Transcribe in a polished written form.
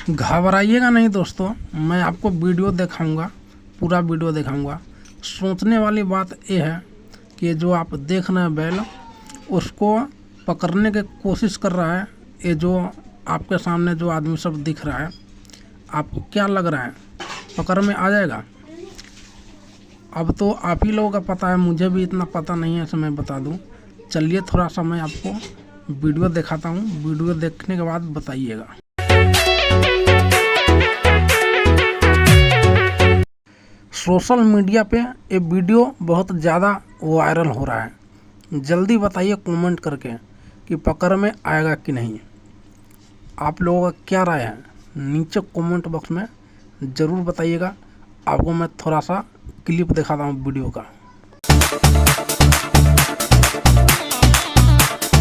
घबराइएगा नहीं दोस्तों, मैं आपको वीडियो दिखाऊंगा, पूरा वीडियो दिखाऊंगा। सोचने वाली बात ये है कि जो आप देख रहे हैं बैल, उसको पकड़ने की कोशिश कर रहा है। ये जो आपके सामने जो आदमी सब दिख रहा है, आपको क्या लग रहा है पकड़ में आ जाएगा? अब तो आप ही लोगों का पता है, मुझे भी इतना पता नहीं है, ऐसे मैं बता दूं। चलिए थोड़ा सा मैं आपको वीडियो दिखाता हूं, वीडियो देखने के बाद बताइएगा। सोशल मीडिया पे ये वीडियो बहुत ज़्यादा वायरल हो रहा है। जल्दी बताइए कमेंट करके कि पकड़ में आएगा कि नहीं। आप लोगों का क्या राय है, नीचे कमेंट बॉक्स में ज़रूर बताइएगा। आपको मैं थोड़ा सा क्लिप दिखाता हूँ वीडियो का।